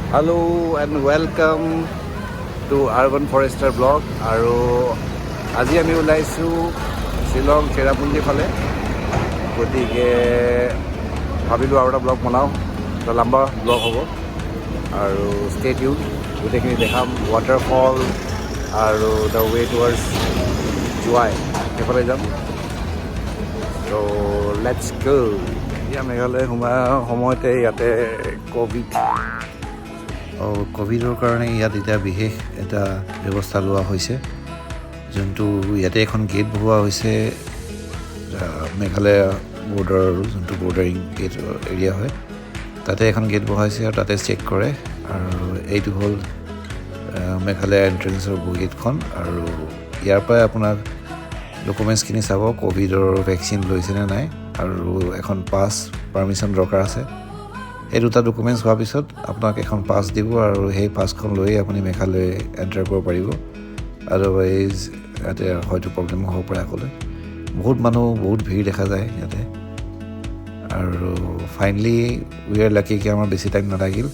Hello and welcome to Urban Forester Blog. আৰু আজি আমি ওলাইছোঁ শ্বিলং চেৰাপুঞ্জী ফালে, গতিকে ভাবিলোঁ আৰু এটা ব্লগ বনাওঁ, এটা লম্বা ব্লগ হ'ব আৰু ষ্টে টিউন, গোটেইখিনি দেখাম। ৱাটাৰফল আৰু দ্য ৱে টুৱাৰ্ডছ জোৱাই সেইফালে যাম। ত' লেটছ গো। এতিয়া মেঘালয় সোমোৱা সময়তে ইয়াতে ক'ভিডৰ কাৰণে ইয়াত এতিয়া বিশেষ এটা ব্যৱস্থা লোৱা হৈছে, যোনটো ইয়াতে এখন গেট বহোৱা হৈছে মেঘালয় বৰ্ডাৰ, যোনটো বৰ্ডাৰিং গেট এৰিয়া হয়, তাতে এখন গেট বহাইছে আৰু তাতে চেক কৰে। আৰু এইটো হ'ল মেঘালয় এণ্ট্ৰেঞ্চৰ গেটখন, আৰু ইয়াৰ পৰাই আপোনাক ডকুমেণ্টছখিনি চাব, ক'ভিডৰ ভেকচিন লৈছেনে নাই, আৰু এখন পাৰ্মিশ্যন দৰকাৰ আছে। এই দুটা ডকুমেণ্টছ হোৱাৰ পিছত আপোনাক এখন পাছ দিব, আৰু সেই পাছখন লৈ আপুনি মেঘালয় এণ্টাৰ কৰিব পাৰিব। আদাৰৱাইজ ইয়াতে হয়তো প্ৰব্লেম হ'ব পাৰে আগলৈ। বহুত ভিৰ দেখা যায় ইয়াতে। আৰু ফাইনেলি উই আৰ লাকি কি আমাৰ বেছি টাইম নালাগিল,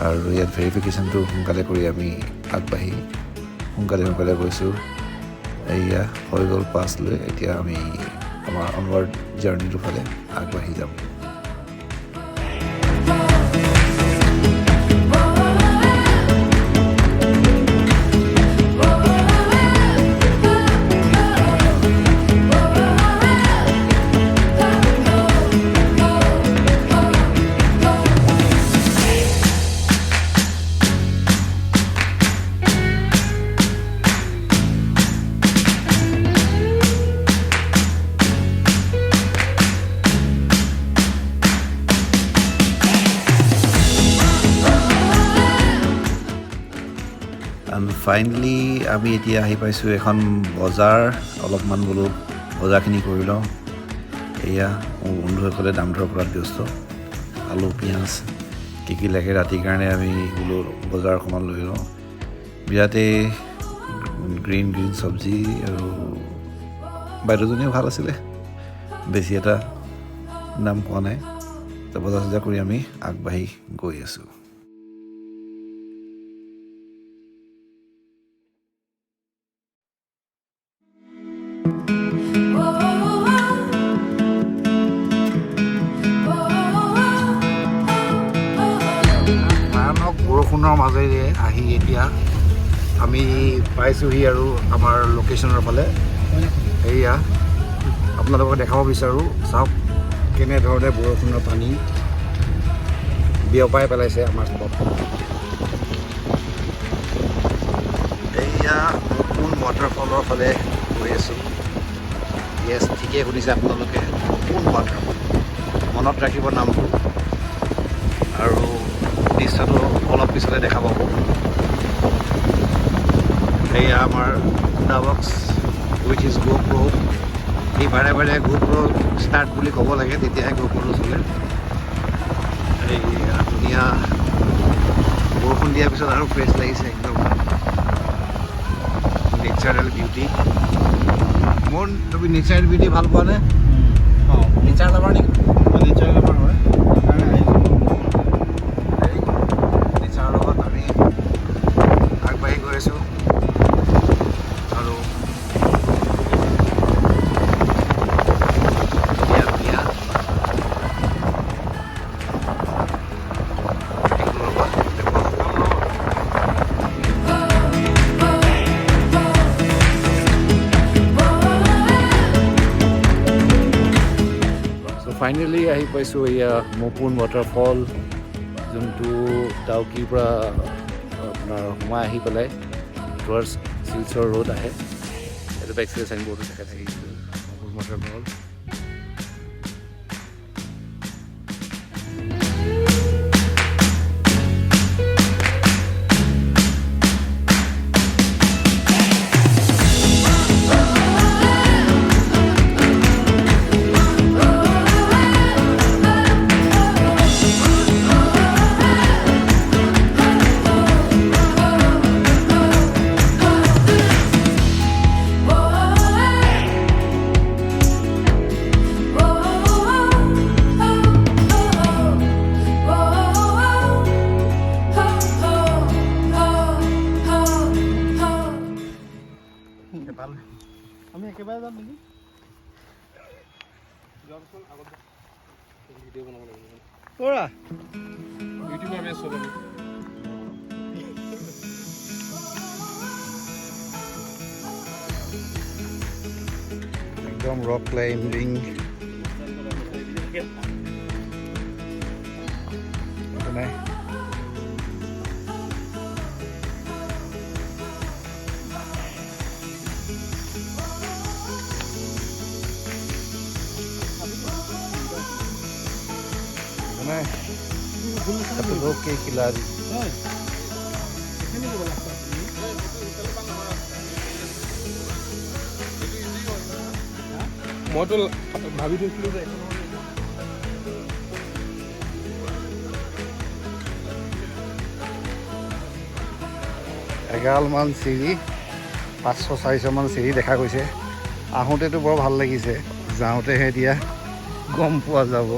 আৰু ইয়াত ভেৰিফিকেশ্যনটো সোনকালে কৰি আমি আগবাঢ়ি সোনকালে গৈছোঁ। এয়া হৈ গ'ল পাছ লৈ। এতিয়া আমি আমাৰ অনৱাৰ্ড জাৰ্ণিটোৰ ফালে আগবাঢ়ি যাম। ফাইনেলি আমি এতিয়া আহি পাইছোঁ এখন বজাৰ। অলপমান বোলো বজাৰখিনি কৰি লওঁ। এয়া মোৰ বন্ধুসকলে দাম দৰ কৰাত ব্যস্ত। আলু পিঁয়াজ কি লাগে ৰাতিৰ কাৰণে আমি বোলো বজাৰ অকণমান লৈ লওঁ। বিৰাটেই গ্ৰীণ চব্জি, আৰু বাইদেউজনীও ভাল আছিলে, বেছি এটা দাম পোৱা নাই। বজাৰ চজাৰ কৰি আমি আগবাঢ়ি গৈ আছোঁ। বৰষুণৰ মাজেৰে আহি এতিয়া আমি পাইছোঁহি আৰু আমাৰ লোকেশ্যনৰ ফালে। এয়া আপোনালোকক দেখাব বিচাৰোঁ, চাওক কেনেধৰণে বৰষুণৰ পানী বিয়পাই পেলাইছে আমাৰ তলত। এয়া মোপুন ৱাটাৰফলৰ ফালে গৈ আছোঁ। য়েছ, ঠিকেই শুনিছে আপোনালোকে, মোপুন ৱাটাৰফল। মনত ৰাখিব নামটো, আৰু দৃশ্যটো অলপ পিছতে দেখা পাব। এয়া আমাৰ ডাবক্স উইথ হিজ গোপ্ৰ'। সি বাৰে গোপ্ৰ' ষ্টাৰ্ট বুলি ক'ব লাগে, তেতিয়াহে গোপ্ৰ'টো চলে। এই ধুনীয়া বৰষুণ দিয়াৰ পিছত আৰু ফ্ৰেছ লাগিছে একদম। Natural beauty. মোৰ তুমি নেচাৰেল বিউটি ভাল পোৱা নে? অঁ, নেচাৰ লাভাৰ নেকি? নেচাৰ লাভাৰ হয়, সেইকাৰণে আহিছোঁ। নেচাৰৰ লগত আমি আগবাঢ়ি গৈ আছোঁ। আৰু ফাইনেলি আহি পাইছোঁ এয়া মোপুন ৱাটাৰফল, যোনটো ডাউকিৰ পৰা আপোনাৰ সোমাই আহি পেলাই টুৱাৰ্ডছ শিলচৰ ৰোড আহে। এইটো বেক চাইড চাইনবোৰ্ডো দেখা থাকে মোপুন ৱাটাৰফল। একেবাৰে যাম নেকি যোৱাচোন আগত ভিডিঅ' বনাব লাগিব পৰা ইউটিউব আমি চব একদম ৰক ক্লাইম্বিং নাই लोग के खिलाड़ी মই তো ভাবি থৈছিলোঁ যে এগালমান চিৰি 500-400মান চিৰি দেখা গৈছে আহোঁতেতো বৰ ভাল লাগিছে যাওঁতেহে এতিয়া গম পোৱা যাব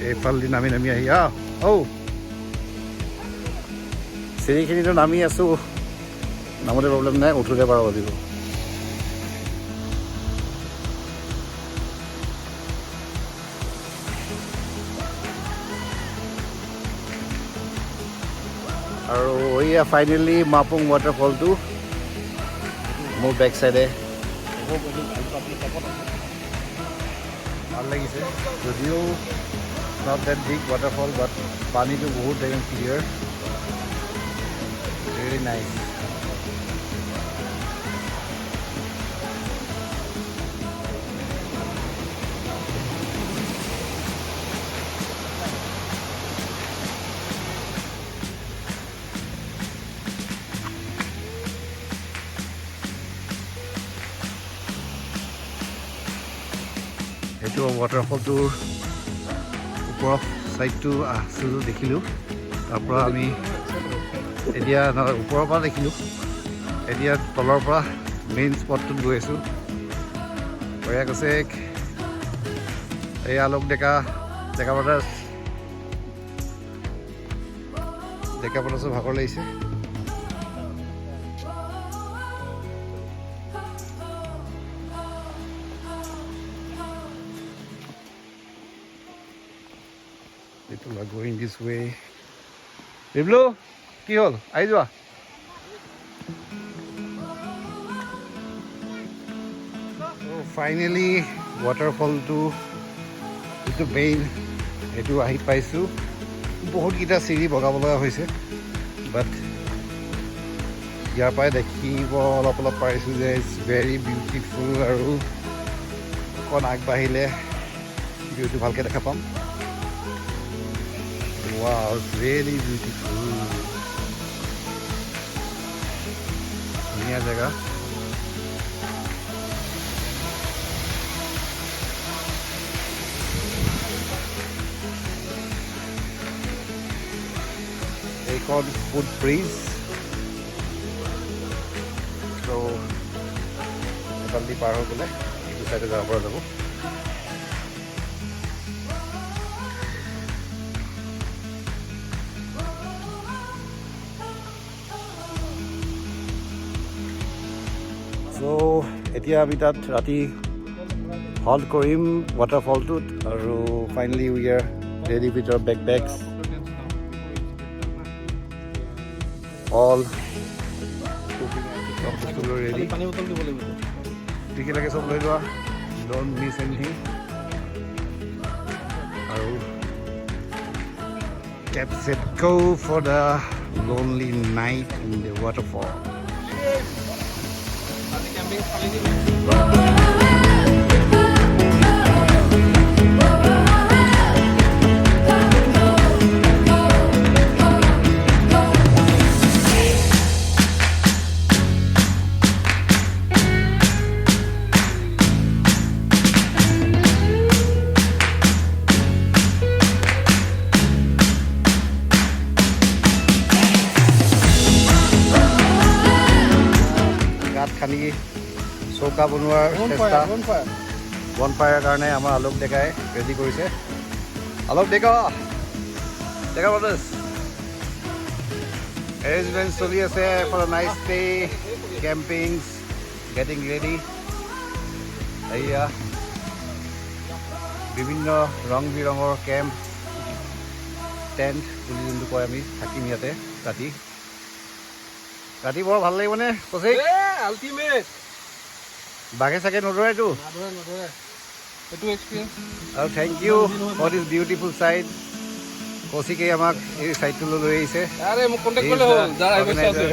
এইফালেদি নামি নামি আহি চিৰিখিনিতো নামি আছোঁ নামতে প্ৰব্লেম নাই উঠোতে পাৰ দিব আৰু এয়া ফাইনেলি মাপুং ৱাটাৰফলটো মোৰ বেক চাইডে ভাল লাগিছে যদিও নট দ্যাট বিগ ৱাটাৰফল বাট পানীটো বহুত একদম ক্লিয়াৰ ভেৰি নাইচ এইটো ৱাটাৰফলটোৰ ওপৰৰ ছাইডটো আছোঁ দেখিলোঁ তাৰপৰা আমি এতিয়া ওপৰৰ পৰা দেখিলোঁ এতিয়া তলৰ পৰা মেইন স্পটটোত গৈ আছোঁ বঢ়িয়া কৈছে এই আলোক ডেকা ব্ৰাদাৰ্ছ ভাগৰ লাগিছে People are going this way. Biblu, কি হল? আহি যোৱা। ফাইনেলি ৱাটাৰফলটো যিটো মেইন সেইটো আহি পাইছোঁ বহুতকেইটা চিৰি বগাব লগা হৈছে বাট ইয়াৰ পৰাই দেখিব অলপ পাৰিছোঁ যে ইটছ ভেৰি বিউটিফুল আৰু অকণ আগবাঢ়িলে ভিউটো ভালকৈ দেখা পাম Wow, it's really beautiful. ধুনীয়া জেগা এইখন ফুড ব্ৰিজ ত' এফালেদি পাৰ হৈ গ'লে এইটো চাইডে যাব পৰা যাব চ' এতিয়া আমি তাত ৰাতি হল্ট কৰিম ৱাটাৰফলটোত আৰু finally we are ready with our backpacks already পানী বটল দিব লাগিব ঠিক লাগে চব লৈ লোৱা ডণ্ট মিছ এনিথিং আৰু get set go for the lonely night in the waterfall খালি চৌকা বনোৱাৰ চেষ্টা বনফায়াৰ কাৰণে আমাৰ আলোক ডেকাই ৰেডি কৰিছে আলোক ডেকা ব্ৰাদাৰ্ছ এৰেঞ্জমেণ্ট চলি আছে for night stay campings getting ready এয়া বিভিন্ন ৰং বিৰঙৰ কেম্প টেণ্ট বুলি যোনটো কয় আমি থাকিম ইয়াতে ৰাতি ৰাতি বৰ ভাল লাগিবনে কৌশিক আল্টিমেট বাঘে চাগে নধৰেতো নধৰে এইটো এক্সপিৰিয়েঞ্চ আৰু thank you for this beautiful side কৌশিকে আমাক এই চাইডটোলৈ লৈ আহিছে আৰে মোক কণ্টেক্ট কৰিলে হ'ল যাৰ আহিব ইচ্ছা আছে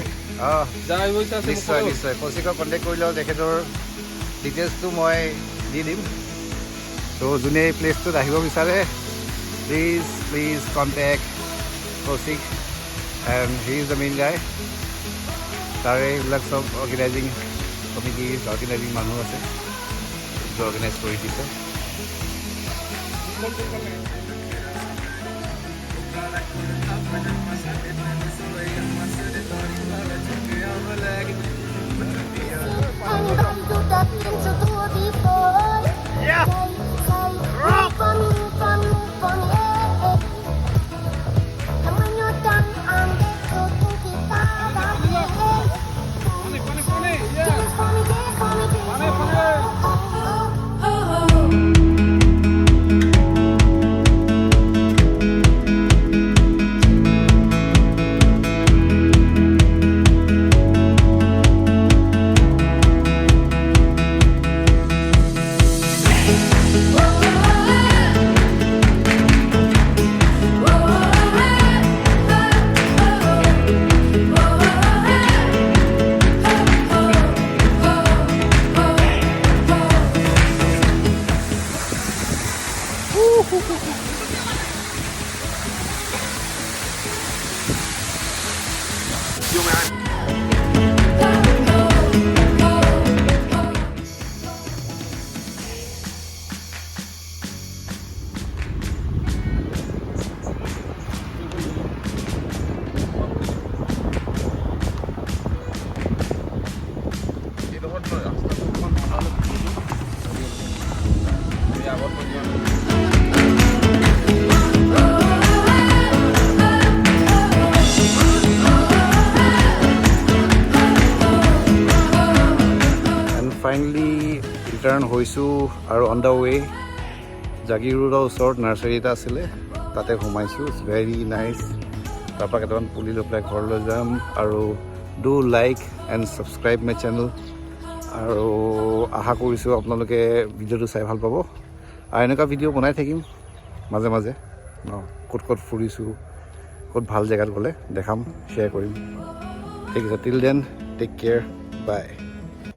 যাৰ আহিব ইচ্ছা আছে নিশ্চয় নিশ্চয় কৌশিকক কণ্টেক্ট কৰিলেও তেখেতৰ ডিটেইলছটো মই দি দিম ত' যোনে এই প্লেচটোত আহিব বিচাৰে please contact Kaushik and he is the main guy তাৰে এইবিলাক চব অৰ্গেনাইজিং কমিটিৰ অৰ্গেনাইজিং মানুহ আছে অৰ্গেনাইজ কৰি দিছে ফাইনেলি ৰিটাৰ্ণ হৈছোঁ আৰু অন দ্য ৱে জাগিৰোডৰ ওচৰত নাৰ্চাৰী এটা আছিলে তাতে সোমাইছোঁ ইটছ ভেৰি নাইচ তাৰপৰা কেইটামান পুলি লৈ পেলাই ঘৰলৈ যাম আৰু do like and subscribe my channel আৰু আশা কৰিছোঁ আপোনালোকে ভিডিঅ'টো চাই ভাল পাব আৰু এনেকুৱা ভিডিঅ' বনাই থাকিম মাজে মাজে ক'ত ক'ত ফুৰিছোঁ ক'ত ভাল জেগাত গ'লে দেখাম শ্বেয়াৰ কৰিম ঠিক আছে till then take care bye